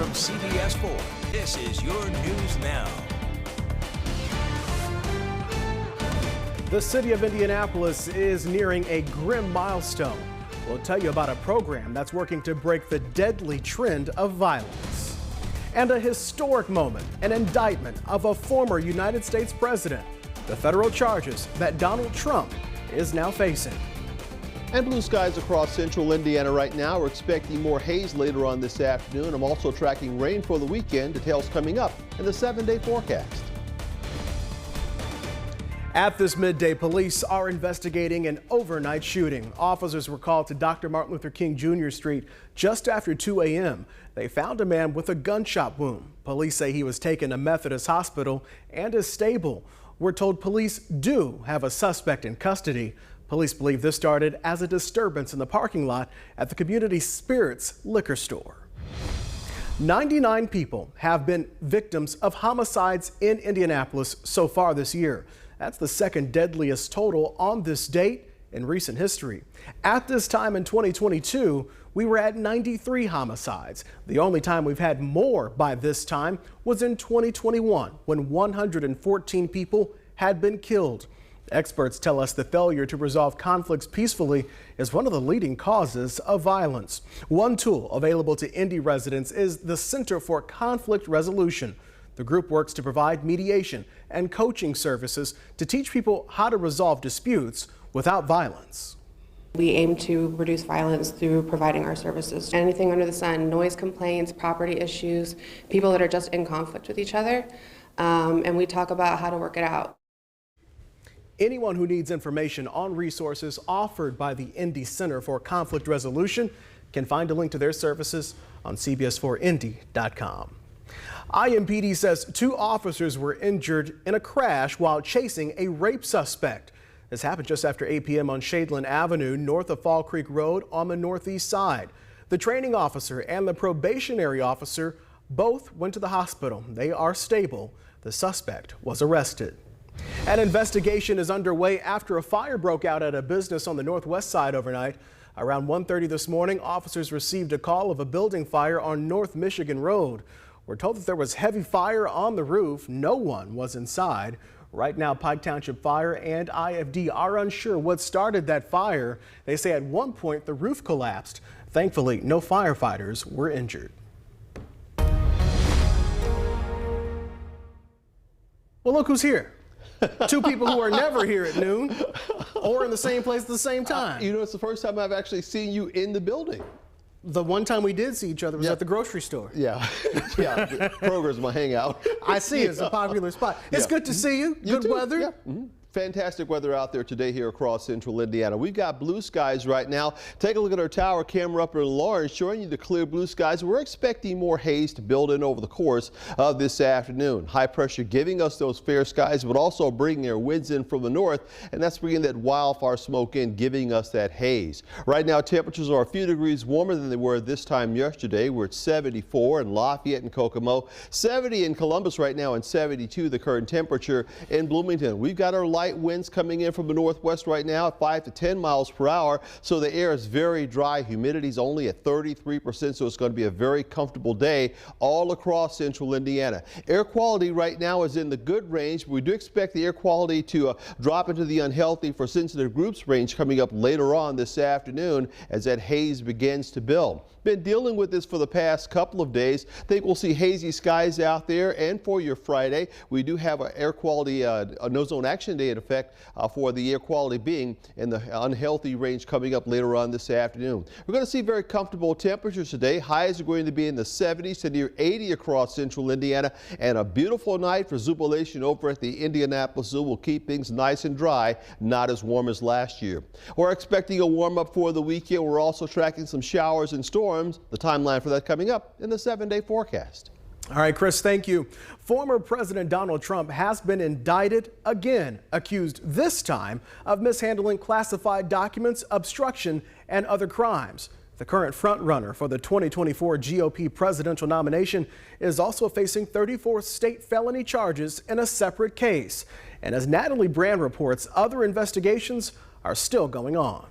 From CBS4, this is your News Now. The city of Indianapolis is nearing a grim milestone. We'll tell you about a program that's working to break the deadly trend of violence. And a historic moment, an indictment of a former United States president. The federal charges that Donald Trump is now facing. And blue skies across central Indiana right now. We're expecting more haze later on this afternoon. I'm also tracking rain for the weekend. Details coming up in the 7-day forecast. At this midday, police are investigating an overnight shooting. Officers were called to Dr. Martin Luther King Jr. Street just after 2 a.m. They found a man with a gunshot wound. Police say he was taken to Methodist Hospital and is stable. We're told police do have a suspect in custody. Police believe this started as a disturbance in the parking lot at the Community Spirits liquor store. 99 people have been victims of homicides in Indianapolis so far this year. That's the second deadliest total on this date in recent history. At this time in 2022, we were at 93 homicides. The only time we've had more by this time was in 2021, when 114 people had been killed. Experts tell us the failure to resolve conflicts peacefully is one of the leading causes of violence. One tool available to Indy residents is the Center for Conflict Resolution. The group works to provide mediation and coaching services to teach people how to resolve disputes without violence. We aim to reduce violence through providing our services. Anything under the sun, noise complaints, property issues, people that are just in conflict with each other, and we talk about how to work it out. Anyone who needs information on resources offered by the Indy Center for Conflict Resolution can find a link to their services on CBS4Indy.com. IMPD says 2 officers were injured in a crash while chasing a rape suspect. This happened just after 8 p.m. on Shadeland Avenue, north of Fall Creek Road on the northeast side. The training officer and the probationary officer both went to the hospital. They are stable. The suspect was arrested. An investigation is underway after a fire broke out at a business on the northwest side overnight. Around 1:30 this morning, officers received a call of a building fire on North Michigan Road. We're told that there was heavy fire on the roof. No one was inside. Right now, Pike Township Fire and IFD are unsure what started that fire. They say at one point the roof collapsed. Thankfully, no firefighters were injured. Well, look who's here. 2 people who are never here at noon or in the same place at the same time. You know, it's the first time I've actually seen you in the building. The one time we did see each other was at the grocery store. Yeah, yeah. Kroger's my hangout. I see it's a popular spot. It's good to see you. Good weather. Yeah. Fantastic weather out there today here across central Indiana. We've got blue skies right now. Take a look at our tower camera up in Lawrence showing you the clear blue skies. We're expecting more haze to build in over the course of this afternoon. High pressure giving us those fair skies, but also bringing our winds in from the north, and that's bringing that wildfire smoke in, giving us that haze. Right now, temperatures are a few degrees warmer than they were this time yesterday. We're at 74 in Lafayette and Kokomo, 70 in Columbus right now, and 72 the current temperature in Bloomington. We've got our light winds coming in from the northwest right now at 5 to 10 miles per hour. So the air is very dry. Humidity is only at 33%. So it's going to be a very comfortable day all across central Indiana. Air quality right now is in the good range. We do expect the air quality to drop into the unhealthy for sensitive groups range coming up later on this afternoon as that haze begins to build. Been dealing with this for the past couple of days. Think we'll see hazy skies out there. And for your Friday, we do have an air quality, a no zone action day in effect for the air quality being in the unhealthy range coming up later on this afternoon. We're going to see very comfortable temperatures today. Highs are going to be in the 70s to near 80 across central Indiana, and a beautiful night for Zubilation over at the Indianapolis Zoo will keep things nice and dry, not as warm as last year. We're expecting a warm up for the weekend. We're also tracking some showers and storms. The timeline for that coming up in the 7-day forecast. All right, Chris, thank you. Former President Donald Trump has been indicted again, accused this time of mishandling classified documents, obstruction, and other crimes. The current frontrunner for the 2024 GOP presidential nomination is also facing 34 state felony charges in a separate case. And as Natalie Brand reports, other investigations are still going on.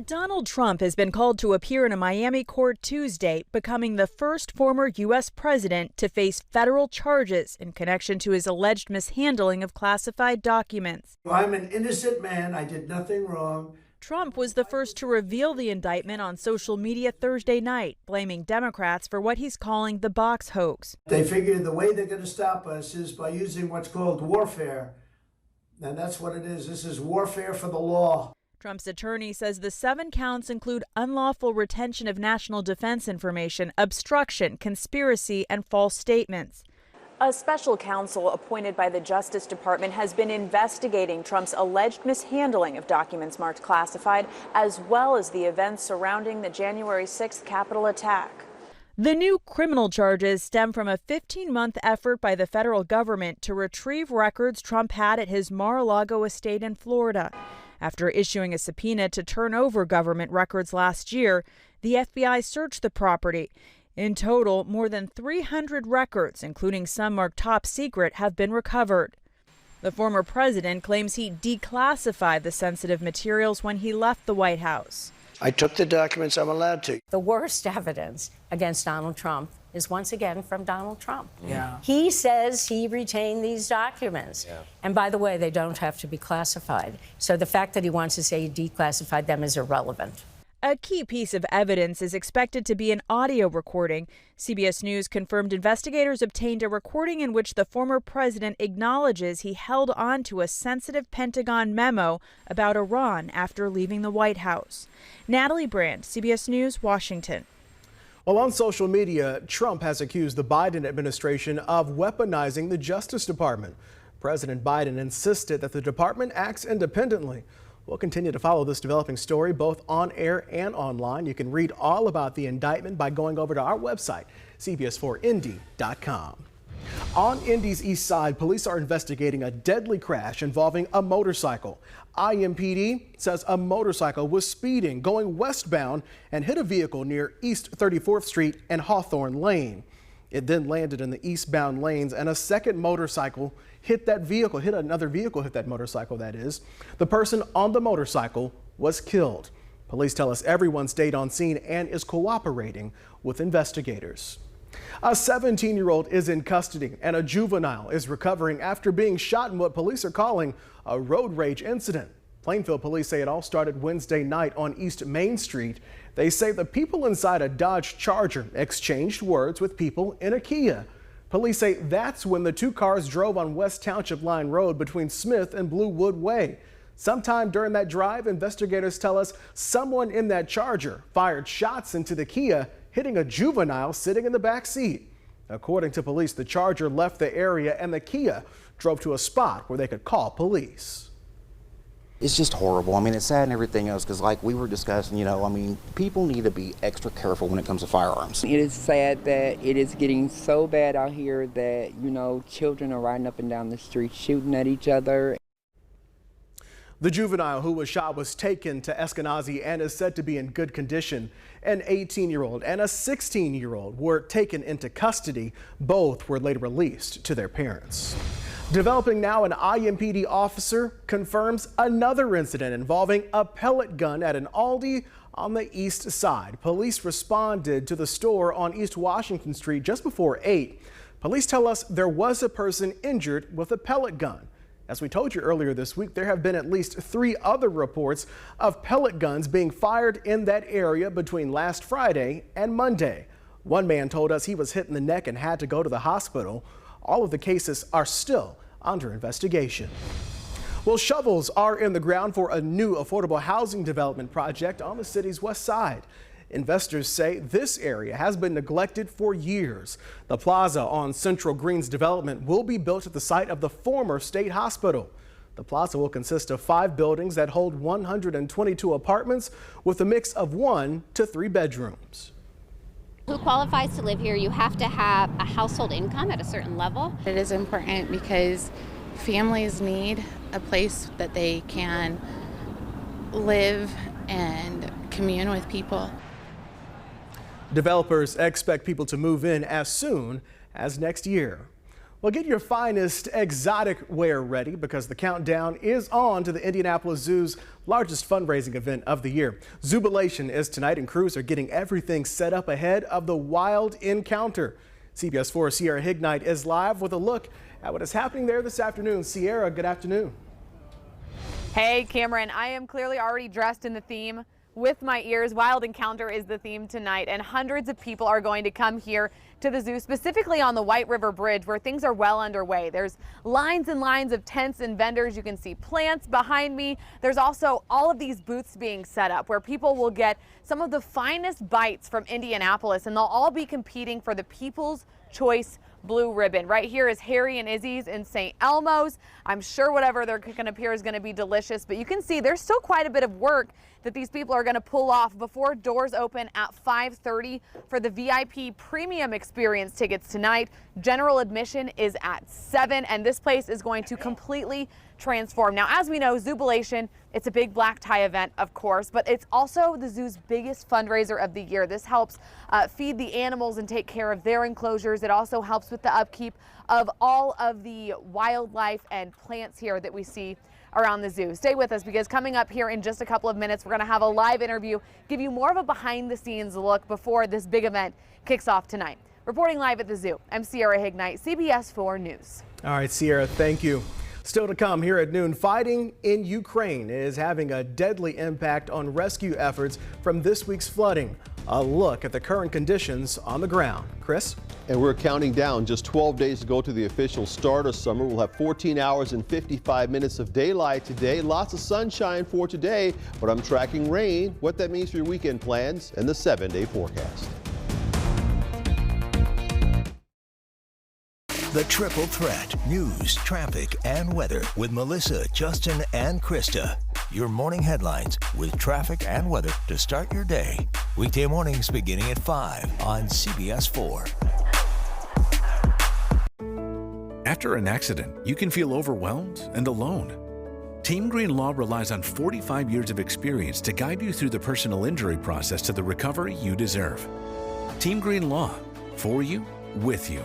Donald Trump has been called to appear in a Miami court Tuesday, becoming the first former U.S. president to face federal charges in connection to his alleged mishandling of classified documents. I'm an innocent man. I did nothing wrong. Trump was the first to reveal the indictment on social media Thursday night, blaming Democrats for what he's calling the box hoax. They figure the way they're going to stop us is by using what's called warfare. And that's what it is. This is warfare for the law. Trump's attorney says the 7 counts include unlawful retention of national defense information, obstruction, conspiracy, and false statements. A special counsel appointed by the Justice Department has been investigating Trump's alleged mishandling of documents marked classified, as well as the events surrounding the January 6th Capitol attack. The new criminal charges stem from a 15-month effort by the federal government to retrieve records Trump had at his Mar-a-Lago estate in Florida. After issuing a subpoena to turn over government records last year, the FBI searched the property. In total, more than 300 records, including some marked top secret, have been recovered. The former president claims he declassified the sensitive materials when he left the White House. I took the documents I'm allowed to. The worst evidence against Donald Trump is once again from Donald Trump. Yeah. He says he retained these documents. Yeah. And by the way, they don't have to be classified. So the fact that he wants to say he declassified them is irrelevant. A key piece of evidence is expected to be an audio recording. CBS News confirmed investigators obtained a recording in which the former president acknowledges he held on to a sensitive Pentagon memo about Iran after leaving the White House. Natalie Brand, CBS News, Washington. Well, on social media, Trump has accused the Biden administration of weaponizing the Justice Department. President Biden insisted that the department acts independently. We'll continue to follow this developing story both on air and online. You can read all about the indictment by going over to our website, CBS4Indy.com. On Indy's east side, police are investigating a deadly crash involving a motorcycle. IMPD says a motorcycle was speeding going westbound and hit a vehicle near East 34th Street and Hawthorne Lane. It then landed in the eastbound lanes, and a second motorcycle hit that vehicle, hit that motorcycle, that is. The person on the motorcycle was killed. Police tell us everyone stayed on scene and is cooperating with investigators. A 17-year-old is in custody and a juvenile is recovering after being shot in what police are calling a road rage incident. Plainfield police say it all started Wednesday night on East Main Street. They say the people inside a Dodge Charger exchanged words with people in a Kia. Police say that's when the two cars drove on West Township Line Road between Smith and Bluewood Way. Sometime during that drive, investigators tell us someone in that Charger fired shots into the Kia, hitting a juvenile sitting in the back seat. According to police, the Charger left the area and the Kia drove to a spot where they could call police. It's just horrible. I mean, it's sad and everything else because, like we were discussing, people need to be extra careful when it comes to firearms. It is sad that it is getting so bad out here that, children are riding up and down the street shooting at each other. The juvenile who was shot was taken to Eskenazi and is said to be in good condition. An 18-year-old and a 16-year-old were taken into custody. Both were later released to their parents. Developing now, an IMPD officer confirms another incident involving a pellet gun at an Aldi on the east side. Police responded to the store on East Washington Street just before 8. Police tell us there was a person injured with a pellet gun. As we told you earlier this week, there have been at least 3 other reports of pellet guns being fired in that area between last Friday and Monday. One man told us he was hit in the neck and had to go to the hospital. All of the cases are still under investigation. Well, shovels are in the ground for a new affordable housing development project on the city's west side. Investors say this area has been neglected for years. The plaza on Central Green's development will be built at the site of the former state hospital. The plaza will consist of 5 buildings that hold 122 apartments with a mix of 1 to 3 bedrooms. Who qualifies to live here? You have to have a household income at a certain level. It is important because families need a place that they can live and commune with people. Developers expect people to move in as soon as next year. Well, get your finest exotic wear ready because the countdown is on to the Indianapolis Zoo's largest fundraising event of the year. Zoobilation is tonight, and crews are getting everything set up ahead of the wild encounter. CBS4 Sierra Hignite is live with a look at what is happening there this afternoon. Sierra, good afternoon. Hey, Cameron, I am clearly already dressed in the theme with my ears. Wild Encounter is the theme tonight, and hundreds of people are going to come here to the zoo, specifically on the White River Bridge, where things are well underway. There's lines and lines of tents and vendors. You can see plants behind me. There's also all of these booths being set up where people will get some of the finest bites from Indianapolis, and they'll all be competing for the People's Choice Blue Ribbon. Right here is Harry and Izzy's in St. Elmo's. I'm sure whatever they're cooking up here is going to be delicious, but you can see there's still quite a bit of work that these people are going to pull off before doors open at 5:30 for the VIP premium experience tickets tonight. General admission is at 7, and this place is going to completely transform. Now, as we know, Zoobilation, it's a big black tie event, of course, but it's also the zoo's biggest fundraiser of the year. This helps feed the animals and take care of their enclosures. It also helps with the upkeep of all of the wildlife and plants here that we see around the zoo. Stay with us because coming up here in just a couple of minutes, we're going to have a live interview, give you more of a behind the scenes look before this big event kicks off tonight. Reporting live at the zoo, I'm Sierra Hignite, CBS4 News. All right, Sierra, thank you. Still to come here at noon, fighting in Ukraine is having a deadly impact on rescue efforts from this week's flooding. A look at the current conditions on the ground. Chris? And we're counting down just 12 days to go to the official start of summer. We'll have 14 hours and 55 minutes of daylight today. Lots of sunshine for today, but I'm tracking rain, what that means for your weekend plans, and the 7-day forecast. The Triple Threat, news, traffic, and weather with Melissa, Justin, and Krista. Your morning headlines with traffic and weather to start your day. Weekday mornings beginning at 5 on CBS4. After an accident, you can feel overwhelmed and alone. Team Green Law relies on 45 years of experience to guide you through the personal injury process to the recovery you deserve. Team Green Law, for you, with you.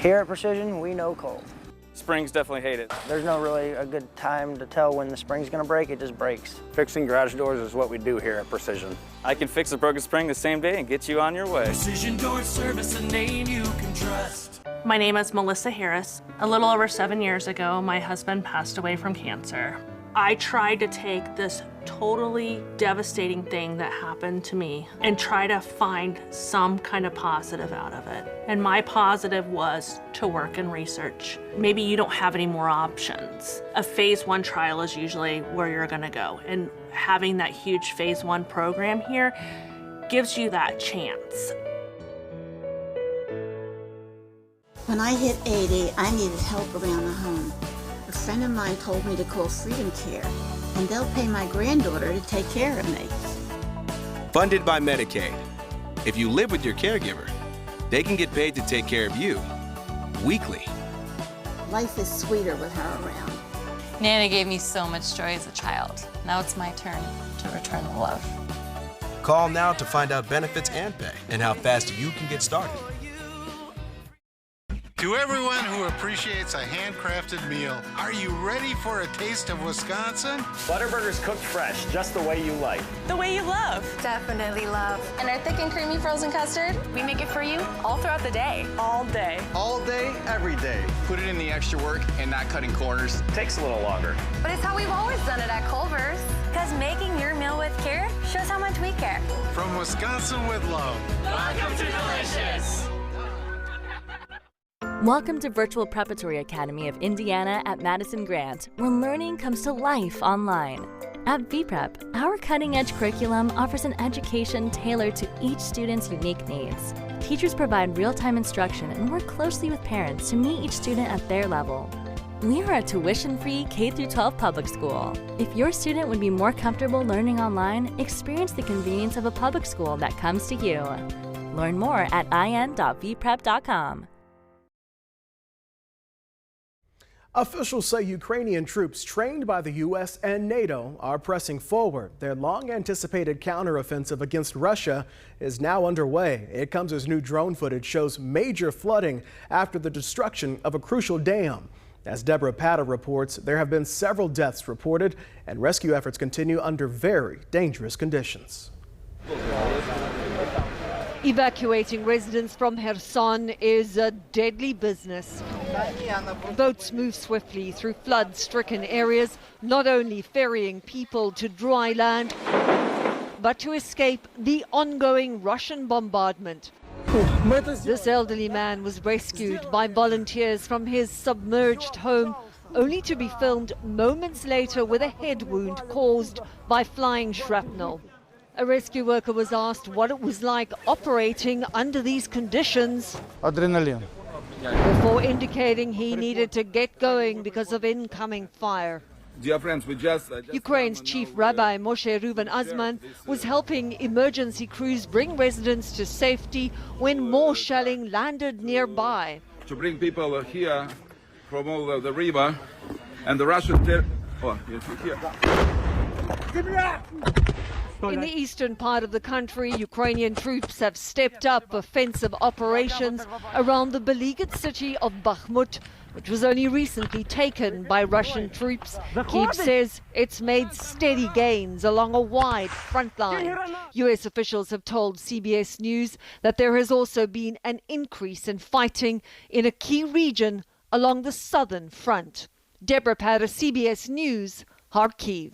Here at Precision, we know cold. Springs definitely hate it. There's no really a good time to tell when the spring's gonna break, it just breaks. Fixing garage doors is what we do here at Precision. I can fix a broken spring the same day and get you on your way. Precision Door Service, a name you can trust. My name is Melissa Harris. A little over 7 years ago, my husband passed away from cancer. I tried to take this totally devastating thing that happened to me and try to find some kind of positive out of it. And my positive was to work and research. Maybe you don't have any more options. A phase 1 trial is usually where you're gonna go. And having that huge phase 1 program here gives you that chance. When I hit 80, I needed help around the home. A friend of mine told me to call Freedom Care, and they'll pay my granddaughter to take care of me. Funded by Medicaid. If you live with your caregiver, they can get paid to take care of you weekly. Life is sweeter with her around. Nana gave me so much joy as a child. Now it's my turn to return the love. Call now to find out benefits and pay and how fast you can get started. To everyone who appreciates a handcrafted meal, are you ready for a taste of Wisconsin? Butterburger's cooked fresh, just the way you like. The way you love. Definitely love. And our thick and creamy frozen custard, we make it for you all throughout the day. All day. All day, every day. Put it in the extra work and not cutting corners. Takes a little longer. But it's how we've always done it at Culver's. Because making your meal with care shows how much we care. From Wisconsin with love. Welcome to Delicious. Welcome to Virtual Preparatory Academy of Indiana at Madison Grant, where learning comes to life online. At VPrep, our cutting-edge curriculum offers an education tailored to each student's unique needs. Teachers provide real-time instruction and work closely with parents to meet each student at their level. We are a tuition-free K-12 public school. If your student would be more comfortable learning online, experience the convenience of a public school that comes to you. Learn more at in.vprep.com. Officials say Ukrainian troops trained by the U.S. and NATO are pressing forward. Their long-anticipated counteroffensive against Russia is now underway. It comes as new drone footage shows major flooding after the destruction of a crucial dam. As Deborah Pata reports, there have been several deaths reported, and rescue efforts continue under very dangerous conditions. Evacuating residents from Kherson is a deadly business. Boats move swiftly through flood-stricken areas, not only ferrying people to dry land, but to escape the ongoing Russian bombardment. This elderly man was rescued by volunteers from his submerged home, only to be filmed moments later with a head wound caused by flying shrapnel. A rescue worker was asked what it was like operating under these conditions. Adrenaline. Before indicating he needed to get going because of incoming fire. Dear friends, Ukraine's chief rabbi Moshe Reuven Azman was helping emergency crews bring residents to safety when more shelling landed nearby. To bring people here from all the river and the Russian In the eastern part of the country, Ukrainian troops have stepped up offensive operations around the beleaguered city of Bakhmut, which was only recently taken by Russian troops. Kyiv says it's made steady gains along a wide front line. U.S. officials have told CBS News that there has also been an increase in fighting in a key region along the southern front. Deborah Pata, CBS News, Kharkiv.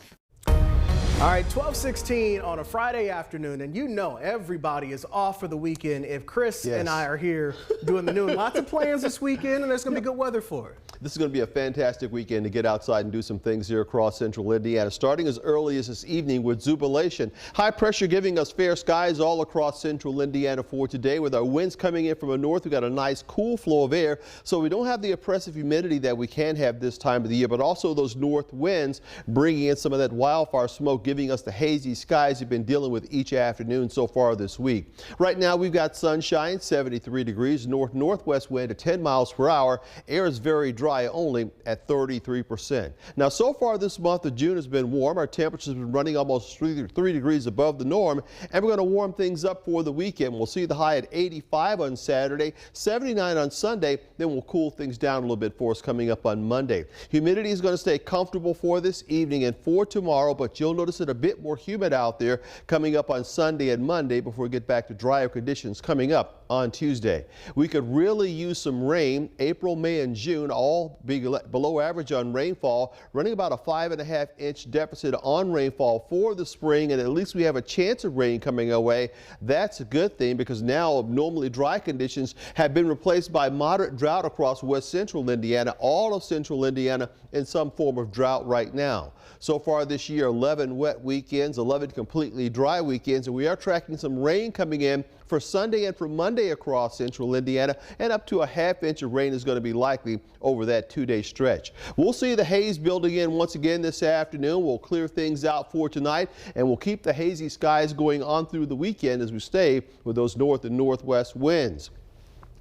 All right, 12:16 on a Friday afternoon, and you know everybody is off for the weekend if Chris and I are here doing the noon. Lots of plans this weekend, and there's going to be good weather for it. This is going to be a fantastic weekend to get outside and do some things here across central Indiana, starting as early as this evening with jubilation. High pressure giving us fair skies all across central Indiana for today. With our winds coming in from the north, we've got a nice cool flow of air, so we don't have the oppressive humidity that we can have this time of the year, but also those north winds bringing in some of that wildfire smoke, giving us the hazy skies you've been dealing with each afternoon so far this week. Right now we've got sunshine, 73 degrees, north-northwest wind at 10 miles per hour. Air is very dry, only at 33%. Now so far this month of June has been warm. Our temperatures have been running almost 3 degrees above the norm, and we're going to warm things up for the weekend. We'll see the high at 85 on Saturday, 79 on Sunday, then we'll cool things down a little bit for us coming up on Monday. Humidity is going to stay comfortable for this evening and for tomorrow, but you'll notice it a bit more humid out there coming up on Sunday and Monday before we get back to drier conditions coming up on Tuesday. We could really use some rain. April, May, and June all be below average on rainfall, running about a 5.5-inch deficit on rainfall for the spring, and at least we have a chance of rain coming our way. That's a good thing because now abnormally dry conditions have been replaced by moderate drought across west central Indiana, all of central Indiana in some form of drought right now. So far this year, 11 wet weekends, 11 completely dry weekends, and we are tracking some rain coming in for Sunday and for Monday across central Indiana, and up to a half-inch of rain is going to be likely over that 2-day stretch. We'll see the haze building in once again this afternoon. We'll clear things out for tonight, and we'll keep the hazy skies going on through the weekend as we stay with those north and northwest winds.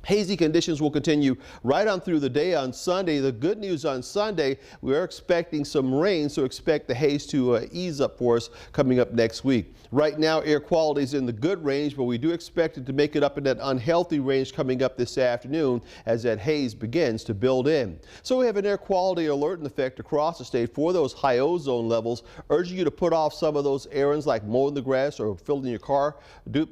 Hazy conditions will continue right on through the day on Sunday. The good news on Sunday, we are expecting some rain, so expect the haze to ease up for us coming up next week. Right now, air quality is in the good range, but we do expect it to make it up in that unhealthy range coming up this afternoon as that haze begins to build in. So we have an air quality alert in effect across the state for those high ozone levels, urging you to put off some of those errands like mowing the grass or filling your car.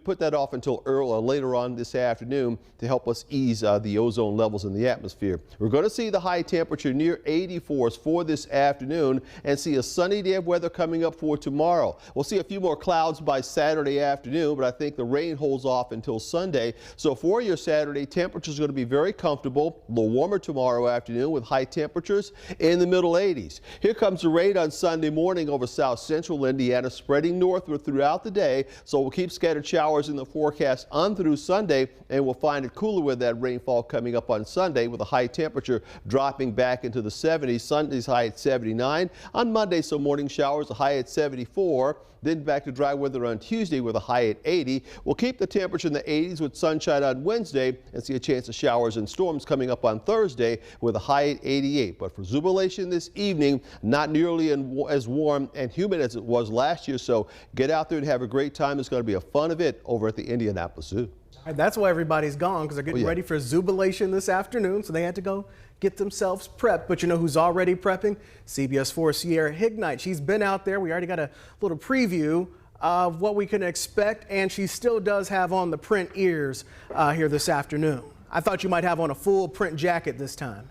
Put that off until later on this afternoon to help us ease the ozone levels in the atmosphere. We're going to see the high temperature near 84s for this afternoon and see a sunny day of weather coming up for tomorrow. We'll see a few more clouds by Saturday afternoon, but I think the rain holds off until Sunday. So for your Saturday, temperatures are going to be very comfortable, a little warmer tomorrow afternoon with high temperatures in the middle 80s. Here comes the rain on Sunday morning over south central Indiana, spreading northward throughout the day. So we'll keep scattered showers in the forecast on through Sunday, and we'll find it cooler with with that rainfall coming up on Sunday, with a high temperature dropping back into the 70s. Sunday's high at 79. On Monday, some morning showers, a high at 74. Then back to dry weather on Tuesday with a high at 80. We'll keep the temperature in the 80s with sunshine on Wednesday and see a chance of showers and storms coming up on Thursday with a high at 88. But for Jubilation this evening, not nearly as warm and humid as it was last year. So get out there and have a great time. It's going to be a fun event over at the Indianapolis Zoo. And that's why everybody's gone, because they're getting ready for Jubilation this afternoon. So they had to go get themselves prepped. But you know who's already prepping? CBS4 Sierra Hignite. She's been out there. We already got a little preview of what we can expect. And she still does have on the print ears here this afternoon. I thought you might have on a full print jacket this time.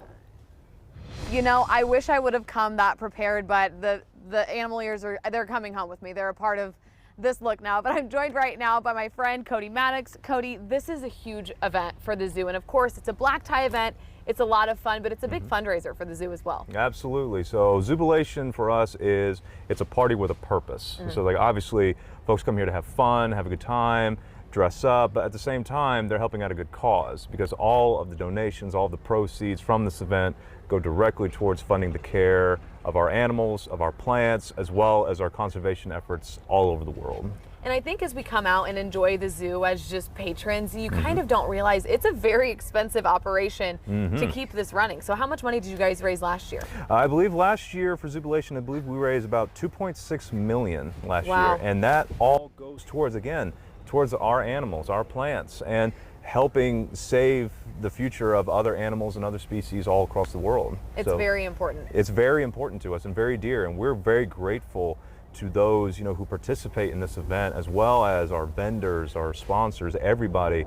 You know, I wish I would have come that prepared, but the animal ears they're coming home with me. They're a part of this look now. But I'm joined right now by my friend Cody Maddox. Cody, this is a huge event for the zoo, and of course it's a black tie event. It's a lot of fun, but it's a big fundraiser for the zoo as well. Absolutely. So Jubilation for us it's a party with a purpose. So like obviously folks come here to have fun, have a good time, dress up, but at the same time they're helping out a good cause, because all of the donations, all of the proceeds from this event go directly towards funding the care of our animals, of our plants, as well as our conservation efforts all over the world. And I think as we come out and enjoy the zoo as just patrons, you kind of don't realize it's a very expensive operation to keep this running. So how much money did you guys raise last year? I believe last year for Jubilation, I believe we raised about $2.6 million last year. And that all goes towards, again, towards our animals, our plants, and helping save the future of other animals and other species all across the world. It's very important. It's very important to us and very dear, and we're very grateful to those, you know, who participate in this event, as well as our vendors, our sponsors, everybody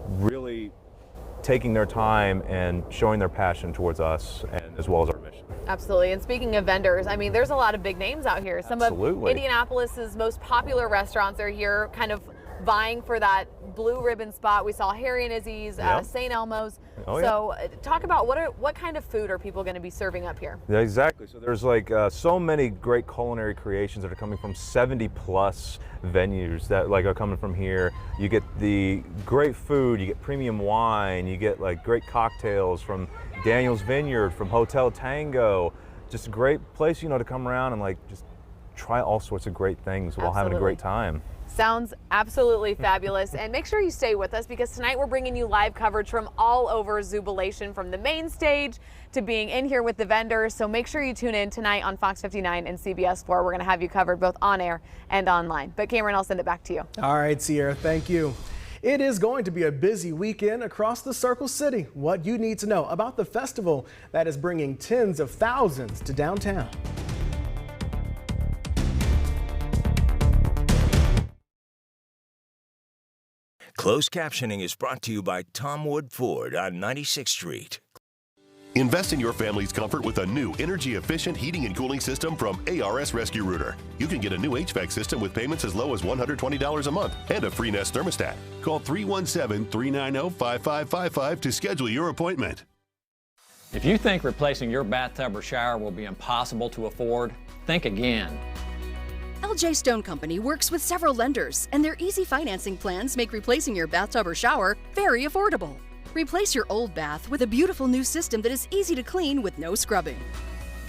really taking their time and showing their passion towards us, and as well as our mission. Absolutely. And speaking of vendors, I mean, there's a lot of big names out here. Some of Indianapolis's most popular restaurants are here, kind of vying for that blue ribbon spot. We saw Harry and Izzy's, St. Elmo's. So talk about what kind of food are people going to be serving up here? Yeah, exactly. So there's like so many great culinary creations that are coming from 70 plus venues that like are coming from here. You get the great food, you get premium wine, you get like great cocktails from Daniel's Vineyard, from Hotel Tango. Just a great place, you know, to come around and like just try all sorts of great things while having a great time. Sounds absolutely fabulous. And make sure you stay with us, because tonight we're bringing you live coverage from all over Jubilation, from the main stage to being in here with the vendors. So make sure you tune in tonight on Fox 59 and CBS4. We're going to have you covered both on air and online. But Cameron, I'll send it back to you. All right, Sierra, thank you. It is going to be a busy weekend across the Circle City. What you need to know about the festival that is bringing tens of thousands to downtown. Closed captioning is brought to you by Tom Wood Ford on 96th Street. Invest in your family's comfort with a new energy-efficient heating and cooling system from ARS Rescue Rooter. You can get a new HVAC system with payments as low as $120 a month and a free Nest thermostat. Call 317-390-5555 to schedule your appointment. If you think replacing your bathtub or shower will be impossible to afford, think again. LJ Stone Company works with several lenders, and their easy financing plans make replacing your bathtub or shower very affordable. Replace your old bath with a beautiful new system that is easy to clean with no scrubbing.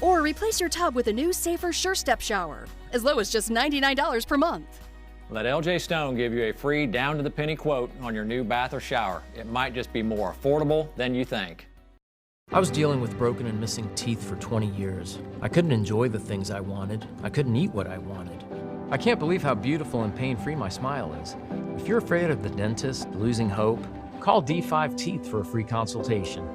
Or replace your tub with a new, safer SureStep shower, as low as just $99 per month. Let LJ Stone give you a free down-to-the-penny quote on your new bath or shower. It might just be more affordable than you think. I was dealing with broken and missing teeth for 20 years. I couldn't enjoy the things I wanted. I couldn't eat what I wanted. I can't believe how beautiful and pain-free my smile is. If you're afraid of the dentist, losing hope, call D5 Teeth for a free consultation.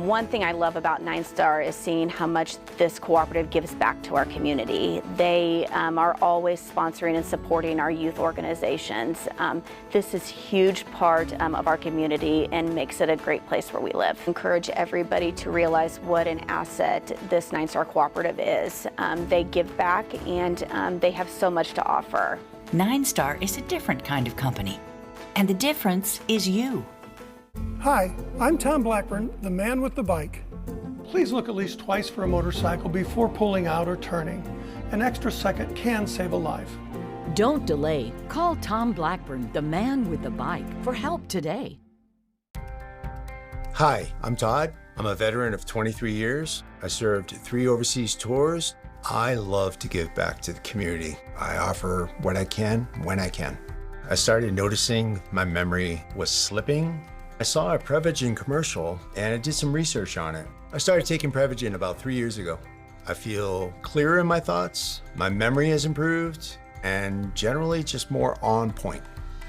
One thing I love about 9-Star is seeing how much this cooperative gives back to our community. They are always sponsoring and supporting our youth organizations. This is a huge part of our community and makes it a great place where we live. I encourage everybody to realize what an asset this 9-Star cooperative is. They give back, and they have so much to offer. 9-Star is a different kind of company, and the difference is you. Hi, I'm Tom Blackburn, the man with the bike. Please look at least twice for a motorcycle before pulling out or turning. An extra second can save a life. Don't delay. Call Tom Blackburn, the man with the bike, for help today. Hi, I'm Todd. I'm a veteran of 23 years. I served 3 overseas tours. I love to give back to the community. I offer what I can, when I can. I started noticing my memory was slipping. I saw a Prevagen commercial and I did some research on it. I started taking Prevagen about 3 years ago. I feel clearer in my thoughts, my memory has improved, and generally just more on point.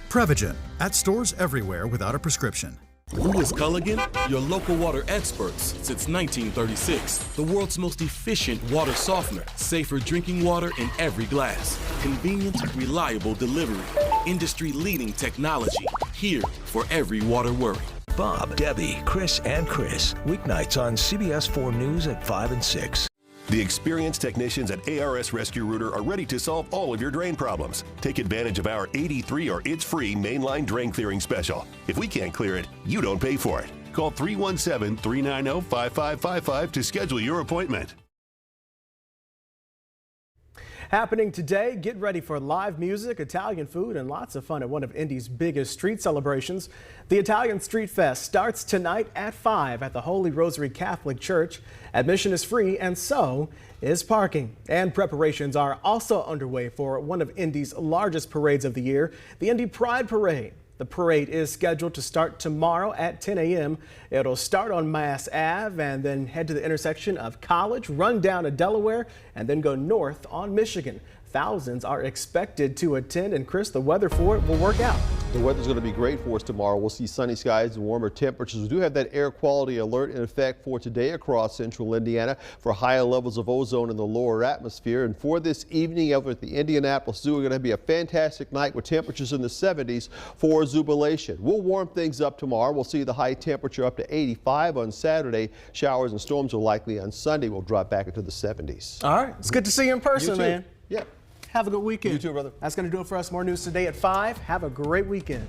Prevagen, at stores everywhere without a prescription. Who is Culligan? Your local water experts since 1936. The world's most efficient water softener. Safer drinking water in every glass. Convenient, reliable delivery. Industry-leading technology. Here for every water worry. Bob, Debbie, Chris, and Chris. Weeknights on CBS4 News at 5 and 6. The experienced technicians at ARS Rescue Rooter are ready to solve all of your drain problems. Take advantage of our 83 or it's free mainline drain clearing special. If we can't clear it, you don't pay for it. Call 317-390-5555 to schedule your appointment. Happening today, get ready for live music, Italian food, and lots of fun at one of Indy's biggest street celebrations. The Italian Street Fest starts tonight at 5 at the Holy Rosary Catholic Church. Admission is free and so is parking. And preparations are also underway for one of Indy's largest parades of the year, the Indy Pride Parade. The parade is scheduled to start tomorrow at 10 a.m. It'll start on Mass Ave and then head to the intersection of College, run down to Delaware, and then go north on Michigan. Thousands are expected to attend, and Chris, the weather for it will work out. The weather's going to be great for us tomorrow. We'll see sunny skies and warmer temperatures. We do have that air quality alert in effect for today across central Indiana for higher levels of ozone in the lower atmosphere. And for this evening over at the Indianapolis Zoo, we're going to be a fantastic night with temperatures in the 70s for jubilation. We'll warm things up tomorrow. We'll see the high temperature up to 85 on Saturday. Showers and storms are likely on Sunday. We'll drop back into the 70s. All right. It's good to see you in person, man. Yeah. Have a good weekend. You too, brother. That's going to do it for us. More news today at 5. Have a great weekend.